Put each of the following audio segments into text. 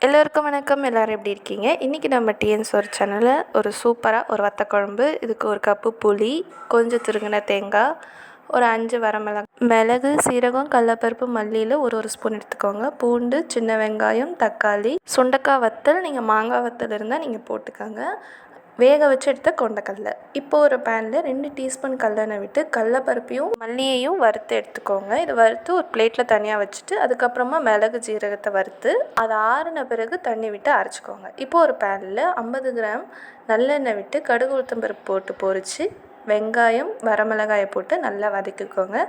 எல்லோருக்கும் வணக்கம். எல்லோரும் எப்படி இருக்கீங்க? இன்றைக்கி நம்ம டிஎன்ஸ் ஒரு சேனலில் ஒரு சூப்பராக ஒரு வத்தக்குழம்பு, இதுக்கு ஒரு கப்பு புளி, கொஞ்சம் துருங்கின தேங்காய், ஒரு 5 வரமிளகாய், மிளகு, சீரகம், கடலப்பருப்பு, மல்லியில் ஒரு ஸ்பூன் எடுத்துக்கோங்க. பூண்டு, சின்ன வெங்காயம், தக்காளி, சுண்டைக்காய் வத்தல், நீங்கள் மாங்காய் வத்தல் இருந்தால் நீங்கள் போட்டுக்கோங்க. வேக வச்சு எடுத்த கொண்டக்கடலை. இப்போது ஒரு பேனில் 2 டீஸ்பூன் கடலெண்ணெய் விட்டு கடலப்பருப்பையும் மல்லியையும் வறுத்து எடுத்துக்கோங்க. இதை வறுத்து ஒரு பிளேட்டில் தனியாக வச்சுட்டு அதுக்கப்புறமா மிளகு ஜீரகத்தை வறுத்து அதை ஆறின பிறகு தண்ணி விட்டு அரைச்சிக்கோங்க. இப்போது ஒரு பேனில் 50 கிராம் நல்லெண்ணெய் விட்டு கடுகு உளுத்தம்பருப்பு போட்டு பொரித்து வெங்காயம், வரமிளகாயை போட்டு நல்லா வதக்கிக்கோங்க.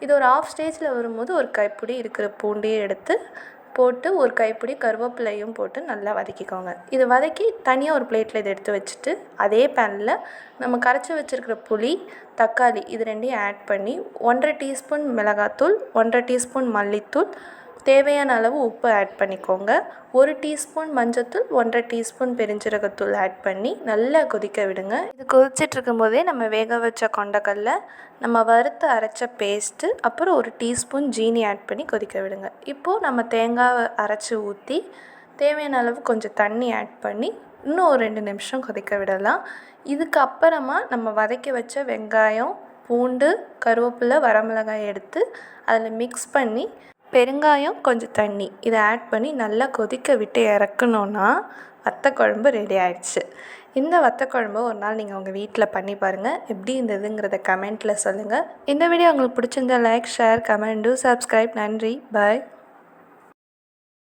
இது ஒரு ஆஃப் ஸ்டேஜில் வரும்போது ஒரு கைப்பிடி இருக்கிற பூண்டையும் எடுத்து போட்டு ஒரு கைப்பிடி கருவேப்பிலையும் போட்டு நல்லா வதக்கிக்கோங்க. இது வதக்கி தனியாக ஒரு பிளேட்டில் இதை எடுத்து வச்சுட்டு அதே பேனில் நம்ம கரைச்சி வச்சுருக்கிற புளி, தக்காளி இது ரெண்டையும் ஆட் பண்ணி 1.5 டீஸ்பூன் மிளகாத்தூள், 1.5 டீஸ்பூன் மல்லித்தூள், தேவையான அளவு உப்பு ஆட் பண்ணிக்கோங்க. 1 டீஸ்பூன் மஞ்சத்தூள், 1.5 டீஸ்பூன் பெருஞ்சீரகத்தூள் ஆட் பண்ணி நல்லா கொதிக்க விடுங்க. இது கொதிச்சிட்ருக்கும் போதே நம்ம வேக வச்ச கொண்டக்கடலை, நம்ம வறுத்து அரைச்ச பேஸ்ட்டு, அப்புறம் 1 டீஸ்பூன் ஜீனி ஆட் பண்ணி கொதிக்க விடுங்க. இப்போது நம்ம தேங்காவை அரைச்சி ஊற்றி தேவையான அளவு கொஞ்சம் தண்ணி ஆட் பண்ணி இன்னும் ஒரு 2 நிமிஷம் கொதிக்க விடலாம். இதுக்கப்புறமா நம்ம வதக்கி வச்ச வெங்காயம், பூண்டு, கருவேப்பிலை, வரமிளகாய் எடுத்து அதில் மிக்ஸ் பண்ணி பெருங்காயம், கொஞ்சம் தண்ணி இதை ஆட் பண்ணி நல்லா கொதிக்க விட்டு இறக்கணுன்னா வத்தக்குழம்பு ரெடி ஆகிடுச்சு. இந்த வத்தக்குழம்பு ஒரு நாள் நீங்கள் உங்கள் வீட்டில் பண்ணி பாருங்கள். எப்படி இருந்ததுங்கிறத கமெண்ட்டில் சொல்லுங்கள். இந்த வீடியோ உங்களுக்கு பிடிச்சிருந்தா like, share, comment, two subscribe. நன்றி, பாய்.